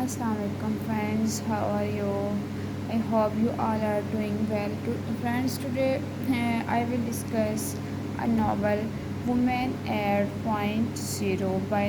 Assalamualaikum friends, how are you? I hope you all are doing well. Friends, today I will discuss a novel Women at Point Zero by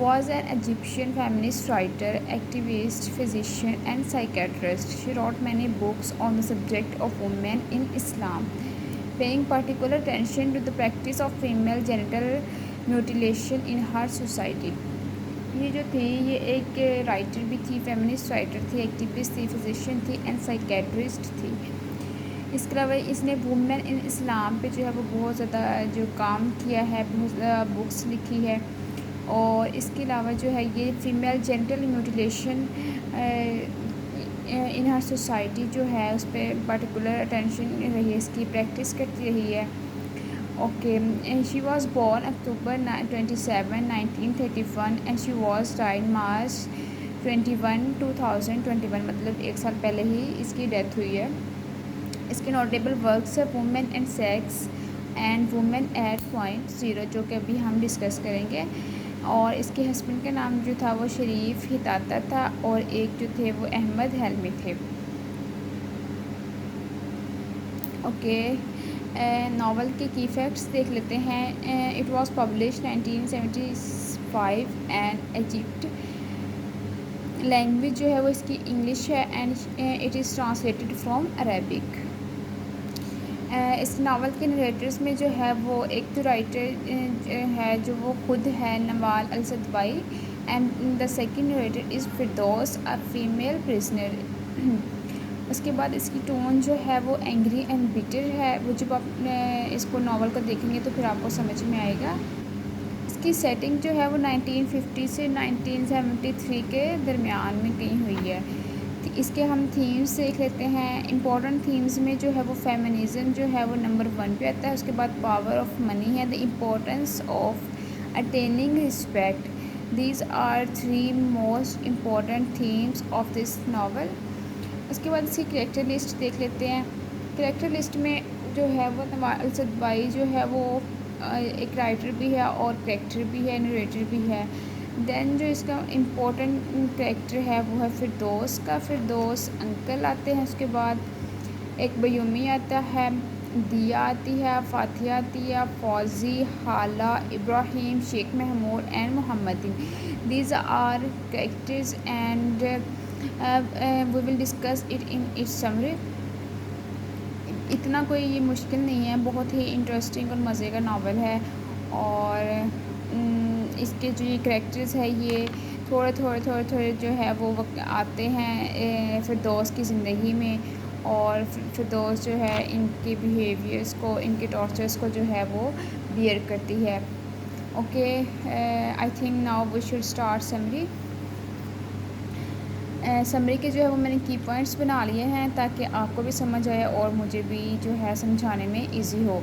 was an Egyptian feminist writer, activist, physician, and psychiatrist. She wrote many books on the subject of women in Islam, paying particular attention to the practice of female genital mutilation in her society. یہ جو تھی یہ ایک writer بھی تھی، feminist writer تھی، activist تھی، physician تھی اینڈ سائیکیٹرسٹ تھی. اس کے علاوہ اس نے وومن ان اسلام پہ جو ہے وہ بہت زیادہ جو کام کیا ہے، بہت زیادہ بکس لکھی ہے. اور اس کے علاوہ جو ہے یہ فیمیل جینٹل میوٹیلیشن ان ہر سوسائٹی جو ہے اس پہ پرٹیکولر اٹینشن رہی ہے، اس کی پریکٹس کرتی رہی ہے. Okay, she was born October 27 1931 and she was died March 21 2021، مطلب ایک سال پہلے ہی اس کی ڈیتھ ہوئی ہے. اس کے نوٹیبل ورکس ہے women and sex and woman at point zero, جو کہ ابھی ہم ڈسکس کریں گے. اور اس کے ہسبینڈ کا نام جو تھا وہ شریف ہتاتا تھا، اور ایک جو تھے وہ احمد حلمی تھے. اوکے، ناول کے کی فیکٹس دیکھ لیتے ہیں. It was publish 1975 and Egypt. Language جو ہے وہ اس کی انگلش ہے and it is translated from Arabic. اس ناول کے نریٹرز میں جو ہے وہ ایک تو رائٹر ہے جو وہ خود ہے Nawal El Saadawi, and the second narrator is Firdaus a female prisoner. اس کے بعد اس کی ٹون جو ہے وہ اینگری اینڈ بیٹر ہے. وہ جب آپ اس کو ناول کو دیکھیں گے تو پھر آپ کو سمجھ میں آئے گا. اس کی سیٹنگ جو ہے وہ 1950 سے 1973 کے درمیان میں کہیں ہوئی ہے. اس کے ہم تھیمز دیکھ لیتے ہیں. امپورٹنٹ تھیمز میں جو ہے وہ فیمنزم جو ہے وہ نمبر 1 پہ آتا ہے. اس کے بعد پاور آف منی ہے، the importance of attaining respect. These are 3 most important themes of this novel. اس کے بعد اس کی کریکٹر لسٹ دیکھ لیتے ہیں. کریکٹر لسٹ میں جو ہے وہ نوال الصدوی جو ہے وہ ایک رائٹر بھی ہے اور کریکٹر بھی ہے، نریٹر بھی ہے. دین جو اس کا امپورٹنٹ کریکٹر ہے وہ ہے فردوس کا. فردوس انکل آتے ہیں. اس کے بعد ایک بیومی آتا ہے، دیا آتی ہے، فاتحہ آتی ہے، Fauzi, Hala, Ibrahim, Sheikh Mahmoud and Mohammadein. These are characters and we will discuss it in its summary. اتنا کوئی یہ مشکل نہیں ہے، بہت ہی انٹرسٹنگ اور مزے کا ناول ہے. اور اس کے جو یہ کریکٹرز ہے یہ تھوڑے جو ہے وہ آتے ہیں فردوس کی زندگی میں، اور فردوس جو ہے ان کے بیہیویئرس کو، ان کے ٹارچرس کو جو ہے وہ بیئر کرتی ہے. Okay, I think now we should start summary. Summary کے جو ہے وہ میں نے کی پوائنٹس بنا لیے ہیں تاکہ آپ کو بھی سمجھ آئے اور مجھے بھی جو ہے سمجھانے میں easy who.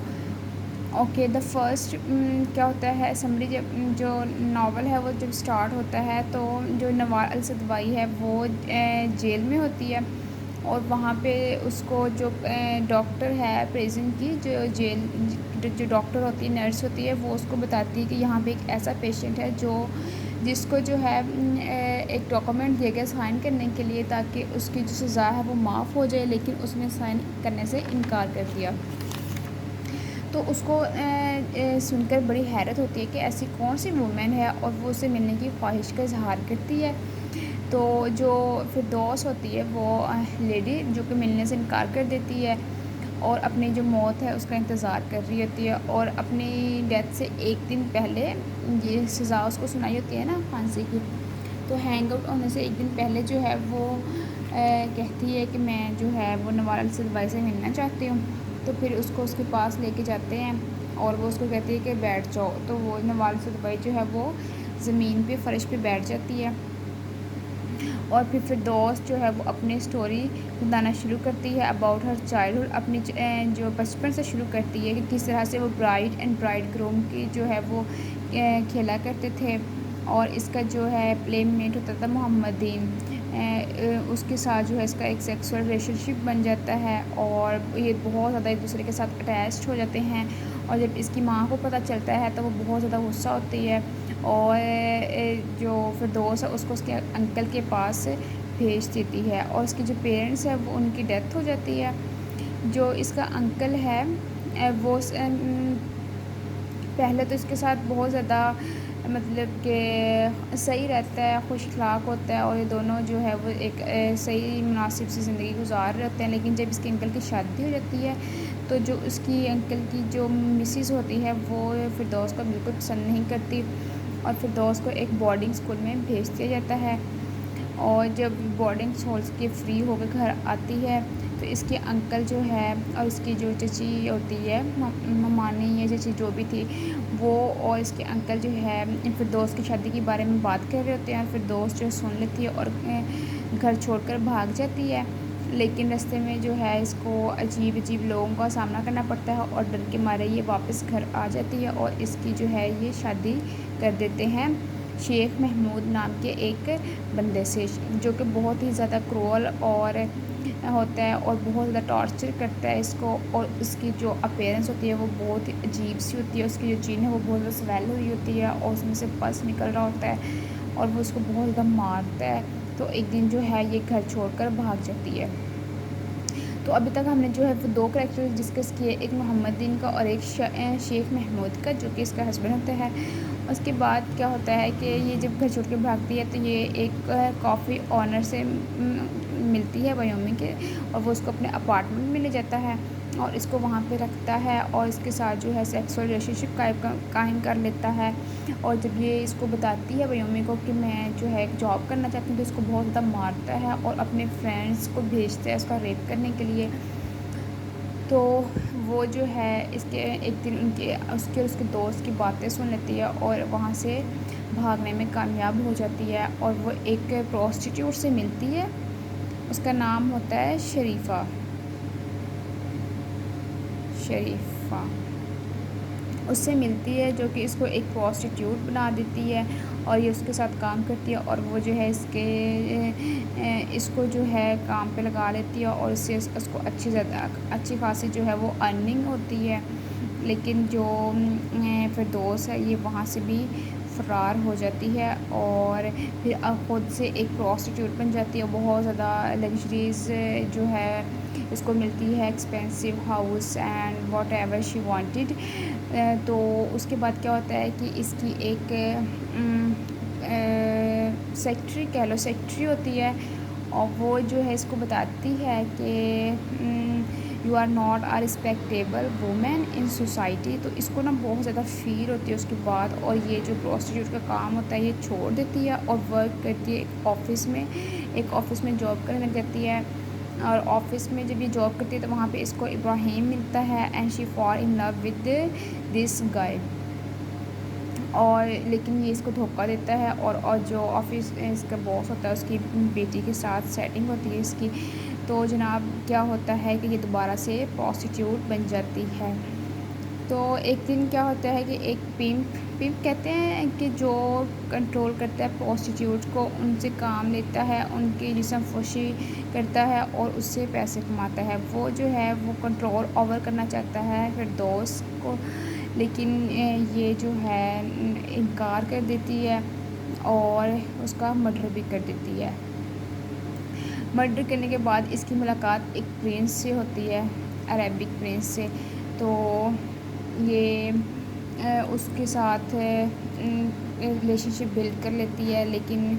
Okay, the first کیا ہوتا ہے سمری. جب جو ناول ہے وہ جب اسٹارٹ ہوتا ہے تو جو نوال الصدوی ہے وہ جیل میں ہوتی ہے، اور وہاں پہ اس کو جو ڈاکٹر ہے پریزن کی، جو جیل جو ڈاکٹر ہوتی ہے، نرس ہوتی ہے، وہ اس کو بتاتی ہے کہ یہاں پہ ایک ایسا پیشنٹ ہے جس کو جو ہے ایک ڈاکومنٹ دیا گیا سائن کرنے کے لیے تاکہ اس کی جو سزا ہے وہ معاف ہو جائے، لیکن اس نے سائن کرنے سے انکار کر دیا. تو اس کو سن کر بڑی حیرت ہوتی ہے کہ ایسی کون سی وومن ہے، اور وہ اسے ملنے کی خواہش کا اظہار کرتی ہے. تو جو فردوس ہوتی ہے وہ لیڈی جو کہ ملنے سے انکار کر دیتی ہے، اور اپنی جو موت ہے اس کا انتظار کر رہی ہوتی ہے. اور اپنی ڈیتھ سے ایک دن پہلے یہ سزا اس کو سنائی ہوتی ہے نا پھانسی کی، تو ہینگ آؤٹ ہونے سے ایک دن پہلے جو ہے وہ کہتی ہے کہ میں جو ہے وہ نوال الصدوی سے ملنا چاہتی ہوں. تو پھر اس کو اس کے پاس لے کے جاتے ہیں، اور وہ اس کو کہتی ہے کہ بیٹھ جاؤ. تو وہ نوال الصدوی جو ہے وہ زمین پہ فرش پہ بیٹھ جاتی ہے، اور پھر فردوس جو ہے وہ اپنی اسٹوری بتانا شروع کرتی ہے اباؤٹ ہر چائلڈہڈ. اپنی جو بچپن سے شروع کرتی ہے کہ کس طرح سے وہ برائڈ اینڈ برائڈ گروم کی جو ہے وہ کھیلا کرتے تھے، اور اس کا جو ہے پلے میٹ ہوتا تھا محمدین. اس کے ساتھ جو ہے اس کا ایک سیکسول ریلیشن شپ بن جاتا ہے اور یہ بہت زیادہ ایک دوسرے کے ساتھ اٹیچڈ ہو جاتے ہیں. اور جب اس کی ماں کو پتہ چلتا ہے تو وہ بہت زیادہ غصہ ہوتی ہے اور جو فردوس ہے اس کو اس کے انکل کے پاس بھیج دیتی ہے. اور اس کے جو پیرنٹس ہیں وہ ان کی ڈیتھ ہو جاتی ہے. جو اس کا انکل ہے وہ پہلے تو اس کے ساتھ بہت زیادہ مطلب کہ صحیح رہتا ہے, خوش اخلاق ہوتا ہے اور یہ دونوں جو ہے وہ ایک صحیح مناسب سی زندگی گزار رہے ہوتے ہیں. لیکن جب اس کے انکل کی شادی ہو جاتی ہے تو جو اس کی انکل کی جو مسز ہوتی ہے وہ فردوس کو بالکل پسند نہیں کرتی اور فردوس کو ایک بورڈنگ اسکول میں بھیج دیا جاتا ہے. اور جب بورڈنگ اسکول کے فری ہو کے گھر آتی ہے تو اس کے انکل جو ہے اور اس کی جو چچی ہوتی ہے ممانی یا چچی جو بھی تھی وہ اور اس کے انکل جو ہے فردوس کی شادی کے بارے میں بات کر رہے ہوتے ہیں. فردوس جو سن لیتی ہے اور گھر چھوڑ کر بھاگ جاتی ہے. لیکن راستے میں جو ہے اس کو عجیب عجیب لوگوں کا سامنا کرنا پڑتا ہے اور ڈر کے مارے یہ واپس گھر آ جاتی ہے اور اس کی جو ہے یہ شادی کر دیتے ہیں شیخ محمود نام کے ایک بندے سے, جو کہ بہت ہی زیادہ کرول اور ہوتا ہے اور بہت زیادہ ٹارچر کرتا ہے اس کو. اور اس کی جو اپیرنس ہوتی ہے وہ بہت ہی عجیب سی ہوتی ہے. اس کی جو چین ہے وہ بہت زیادہ سویل ہوئی ہوتی ہے اور اس میں سے پس نکل رہا ہوتا ہے اور وہ اس کو بہت زیادہ مارتا ہے. تو ایک دن جو ہے یہ گھر چھوڑ کر بھاگ جاتی ہے. تو ابھی تک ہم نے جو ہے وہ 2 کریکٹر ڈسکس کیے, ایک محمد دین کا اور ایک شیخ محمود کا جو کہ اس کا ہسبینڈ ہوتا ہے. اس کے بعد کیا ہوتا ہے کہ یہ جب گھر چھوڑ کے بھاگتی ہے تو یہ ایک کافی آنر سے ملتی ہے ویومنگ کے اور وہ اس کو اپنے اپارٹمنٹ میں لے جاتا ہے اور اس کو وہاں پہ رکھتا ہے اور اس کے ساتھ جو ہے سیکسول ریلیشن شپ قائم کر لیتا ہے. اور جب یہ اس کو بتاتی ہے ویومی کو کہ میں جو ہے ایک جاب کرنا چاہتی ہوں تو اس کو بہت زیادہ مارتا ہے اور اپنے فرینڈس کو بھیجتا ہے اس کا ریپ کرنے کے لیے. تو وہ جو ہے اس کے ایک دن اس کے دوست کی باتیں سن لیتی ہے اور وہاں سے بھاگنے میں کامیاب ہو جاتی ہے اور وہ ایک پروسٹیٹیوٹ سے ملتی ہے. اس کا نام ہوتا ہے شریفہ. اس سے ملتی ہے جو کہ اس کو ایک پروسٹیٹیوٹ بنا دیتی ہے اور یہ اس کے ساتھ کام کرتی ہے اور وہ جو ہے اس کو جو ہے کام پہ لگا لیتی ہے اور اس سے اس کو اچھی خاصی جو ہے وہ ارننگ ہوتی ہے. لیکن جو فردوس ہے یہ وہاں سے بھی فرار ہو جاتی ہے اور پھر خود سے ایک پروسٹیٹیوٹ بن جاتی ہے. بہت زیادہ لگژریز جو ہے اس کو ملتی ہے, expensive house and what ever she wanted. تو اس کے بعد کیا ہوتا ہے کہ اس کی ایک سیکٹری کہہ لو سیکٹری ہوتی ہے اور وہ جو ہے اس کو بتاتی ہے کہ you are not a respectable woman in society. تو اس کو نا بہت زیادہ فیر ہوتی ہے اس کے بعد اور یہ جو پروسٹیٹیوٹ کا کام ہوتا ہے یہ چھوڑ دیتی ہے اور ورک کرتی ہے ایک آفس میں جاب کرنے لگ جاتی ہے. اور آفس میں جب یہ جاب کرتی ہے تو وہاں پہ اس کو ابراہیم ملتا ہے and she fall in love with this گائے. اور لیکن یہ اس کو دھوکہ دیتا ہے اور جو آفس اس کا باس ہوتا ہے اس کی بیٹی کے ساتھ سیٹنگ ہوتی ہے اس کی. تو جناب کیا ہوتا ہے کہ یہ دوبارہ سے پروسٹیٹیوٹ بن جاتی ہے. تو ایک دن کیا ہوتا ہے کہ ایک پمپ کہتے ہیں کہ جو کنٹرول کرتا ہے پروسٹیٹیوٹ کو, ان سے کام لیتا ہے, ان کی جسم فروشی کرتا ہے اور اس سے پیسے کماتا ہے. وہ جو ہے وہ کنٹرول اوور کرنا چاہتا ہے فردوس کو, لیکن یہ جو ہے انکار کر دیتی ہے اور اس کا مرڈر بھی کر دیتی ہے. مرڈر کرنے کے بعد اس کی ملاقات ایک پرنس سے ہوتی ہے, عربک پرنس سے. تو یہ اس کے ساتھ ریلیشن شپ بلڈ کر لیتی ہے لیکن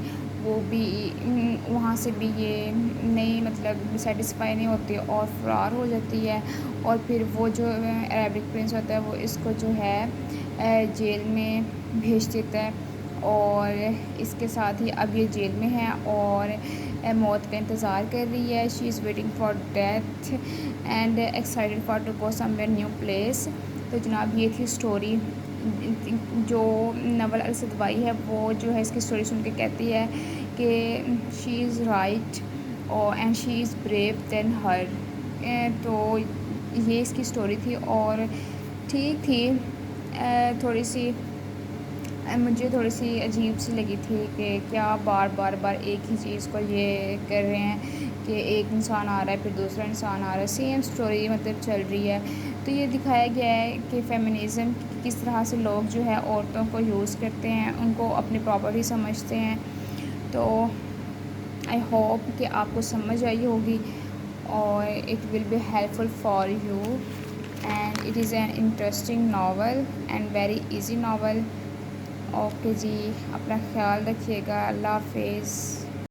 وہ بھی وہاں سے بھی یہ نہیں مطلب سیٹسفائی نہیں ہوتی اور فرار ہو جاتی ہے. اور پھر وہ جو عربک پرنس ہوتا ہے وہ اس کو جو ہے جیل میں بھیج دیتا ہے اور اس کے ساتھ ہی اب یہ جیل میں ہے اور موت کا انتظار کر رہی ہے. She is waiting for death and excited for to go somewhere new place. تو جناب یہ تھی اسٹوری. جو ناول الصدوائی ہے وہ جو ہے اس کی اسٹوری سن کے کہتی ہے کہ she is right and she is brave than her. تو یہ اس کی اسٹوری تھی اور ٹھیک تھی, تھوڑی سی مجھے تھوڑی سی عجیب سی لگی تھی کہ کیا بار بار ایک ہی چیز کو یہ کر رہے ہیں کہ ایک انسان آ رہا ہے پھر دوسرا انسان آ رہا ہے، سیم اسٹوری مطلب چل رہی ہے۔ تو یہ دکھایا گیا ہے کہ فیمنزم کس طرح سے لوگ جو ہے عورتوں کو یوز کرتے ہیں، ان کو اپنی پراپرٹی سمجھتے ہیں۔ تو آئی ہوپ کہ آپ کو سمجھ آئی ہوگی اور it will be helpful for you, and it is an interesting novel and very easy novel. Okay ji, اپنا خیال رکھیے گا، اللہ حافظ۔